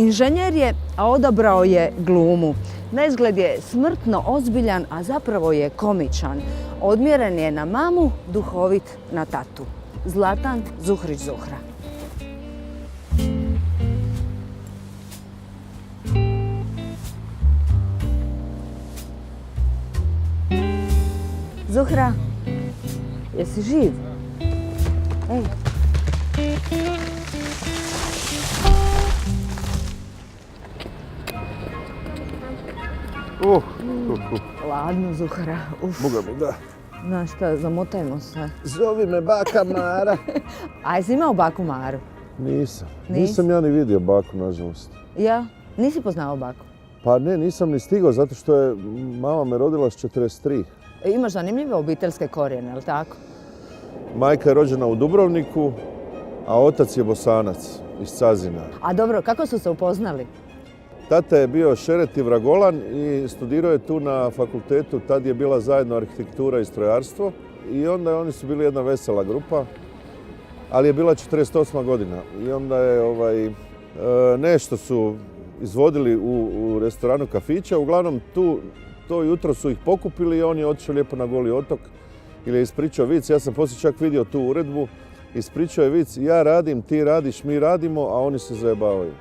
Inženjer je, a odabrao je glumu. Naizgled je smrtno ozbiljan, a zapravo je komičan. Odmjeren je na mamu, duhovit na tatu. Zlatan Zuhrić-Zuhra. Zuhra, jesi živ? Ej. Ladno, Zuhra. Boga mi da. Znaš šta, zamotajmo se. Zovi me baka Mara. A jesi imao baku Maru? Nisam. Nisi? Nisam ja ni vidio baku, nažalost. Ja? Nisi poznao baku? Pa ne, nisam ni stigao zato što je mama me rodila s 43. Imaš zanimljive obiteljske korijene, jel tako? Majka je rođena u Dubrovniku, a otac je Bosanac iz Cazina. A dobro, kako su se upoznali? Tata je bio šeret i vragolan i studirao je tu na fakultetu. Tad je bila zajedno arhitektura i strojarstvo. I onda oni su bili jedna vesela grupa, ali je bila 48. godina. I onda je nešto su izvodili u restoranu kafića. Uglavnom to jutro su ih pokupili i on je otišao lijepo na Goli otok ili je ispričao vic. Ja sam poslije čak vidio tu uredbu. Ispričao je vic, ja radim, ti radiš, mi radimo, a oni se zajebavaju.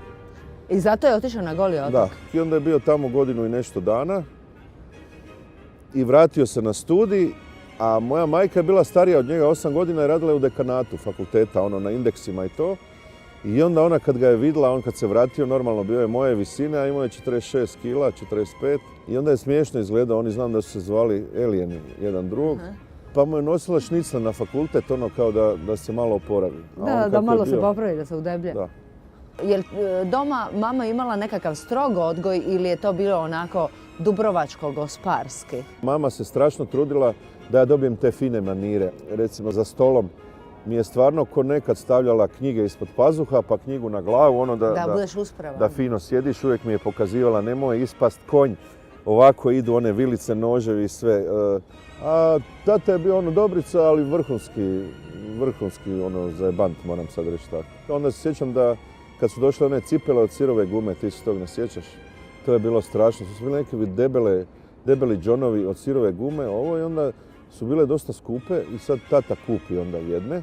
I zato je otišao na Goli otok? Da, i onda je bio tamo godinu i nešto dana i vratio se na studij, a moja majka je bila starija od njega 8 godina i radila je u dekanatu fakulteta, na indeksima i to. I onda ona kad ga je vidjela, on kad se vratio, normalno bio je moje visine, a imao je 46 kila, 45. I onda je smiješno izgledao, oni znam da su se zvali Elijeni jedan drugog. Pa mu je nosila šnicle na fakultet, kao da se malo oporavi. Da malo se popravi, da se udeblje. Da. Je li doma mama imala nekakav strog odgoj ili je to bilo onako dubrovačko-gosparski? Mama se strašno trudila da ja dobijem te fine manire. Recimo za stolom mi je stvarno ko nekad stavljala knjige ispod pazuha, pa knjigu na glavu, da budeš uspravan. Da fino sjediš, uvijek mi je pokazivala nemoj ispast konj. Ovako idu one vilice, noževi i sve. A tata je bio Dobrica, ali vrhunski zajebant, moram sad reći tako. Onda se sjećam da kad su došle one cipele od sirove gume, ti se tog ne sjećaš, to je bilo strašno. Su bili neki debeli džonovi od sirove gume, i onda su bile dosta skupe i sad tata kupi onda jedne,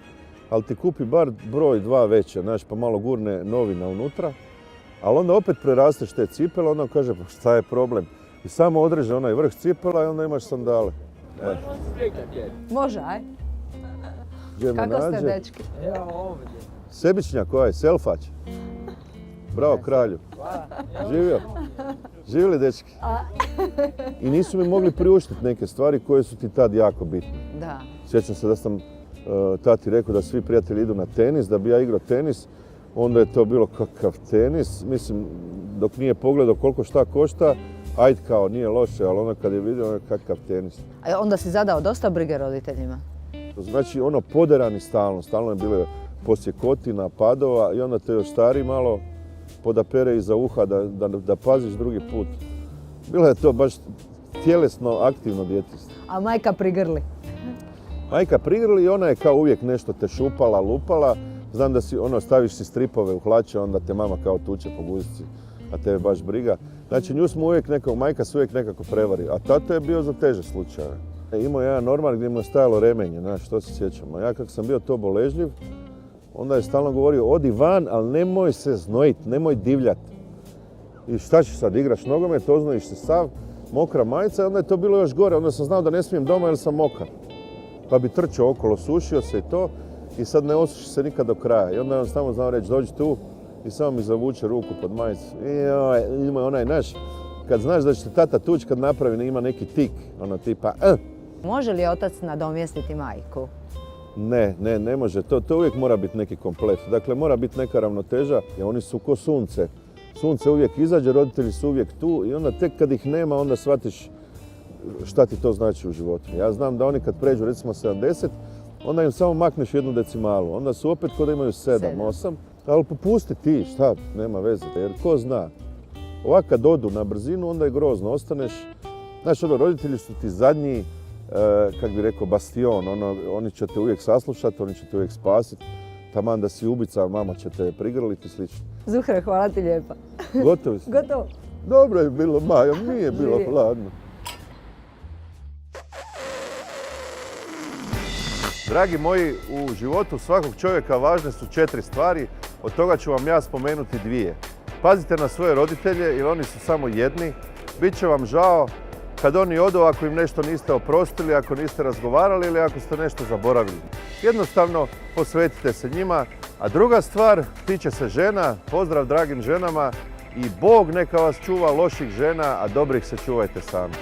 ali ti kupi bar broj 2 veće, znaš, pa malo gurne novina unutra, ali onda opet prerasteš te cipele, onda kaže pa šta je problem? I samo odreže onaj vrh cipela i onda imaš sandale. Može, aj? Kako ste, dečki? Evo ovdje. Sebičnjak koji, selfać. Bravo, kralju. Živio. Živjeli, dečki. I nisu mi mogli priuštiti neke stvari koje su ti tad jako bitne. Da. Sjećam se da sam tati rekao da svi prijatelji idu na tenis, da bi ja igrao tenis. Onda je to bilo kakav tenis. Mislim, dok nije pogledao koliko šta košta, ajde kao, nije loše, ali onda kad je vidio kakav tenis. A onda si zadao dosta brige roditeljima? Znači, poderani stalno je bilo posjekotina, padova i onda te još stari malo podapere iza uha da paziš drugi put. Bilo je to baš tjelesno aktivno djetinjstvo. A majka prigrli? Majka prigrli i ona je kao uvijek nešto te šupala, lupala. Znam da si staviš si stripove u hlače, onda te mama kao tuče po guzici, a tebe baš briga. Znači nju smo majka se uvijek nekako prevari, a tata je bio za teže slučajeve. Imao je jedan ormar gdje mu je stajalo remenje, znaš, što se sjećamo. Ja kako sam bio to boležljiv, onda je stalno govorio, odi van, ali nemoj se znojit, nemoj divljat. I šta ćeš sad, igraš nogomet, oznojiš se sav, mokra majica, i onda je to bilo još gore. Onda sam znao da ne smijem doma jer sam mokar. Pa bi trčao okolo, sušio se i to, i sad ne osuši se nikad do kraja. I onda je on samo znao reći, dođi tu, i samo mi zavuče ruku pod majicu. I ima onaj naš, kad znaš da će te tata tući kad napravi, ima neki tik, tipa Može li otac nadomjestiti majku? Ne može. To uvijek mora biti neki komplet. Dakle, mora biti neka ravnoteža, jer oni su ko sunce. Sunce uvijek izađe, roditelji su uvijek tu i onda tek kad ih nema, onda shvatiš šta ti to znači u životu. Ja znam da oni kad pređu recimo 70, onda im samo makneš jednu decimalu. Onda su opet kod imaju 7, 8, ali popusti ti, šta, nema veze. Jer ko zna, ovak kad odu na brzinu, onda je grozno, ostaneš. Znaš, roditelji su ti zadnji, kak bi rekao, bastion, oni će te uvijek saslušati, oni će te uvijek spasiti. Taman da si ubica, mama će te prigrliti i slično. Zuhra, hvala ti lijepa. Gotovi smo. Gotovo. Dobro je bilo, Majo, nije bilo Nije. hladno. Dragi moji, u životu svakog čovjeka važne su 4 stvari, od toga ću vam ja spomenuti 2. Pazite na svoje roditelje jer oni su samo jedni. Biće vam žao kad oni odu ako im nešto niste oprostili, ako niste razgovarali ili ako ste nešto zaboravili. Jednostavno posvetite se njima. A druga stvar tiče se žena. Pozdrav dragim ženama i Bog neka vas čuva loših žena, a dobrih se čuvajte sami.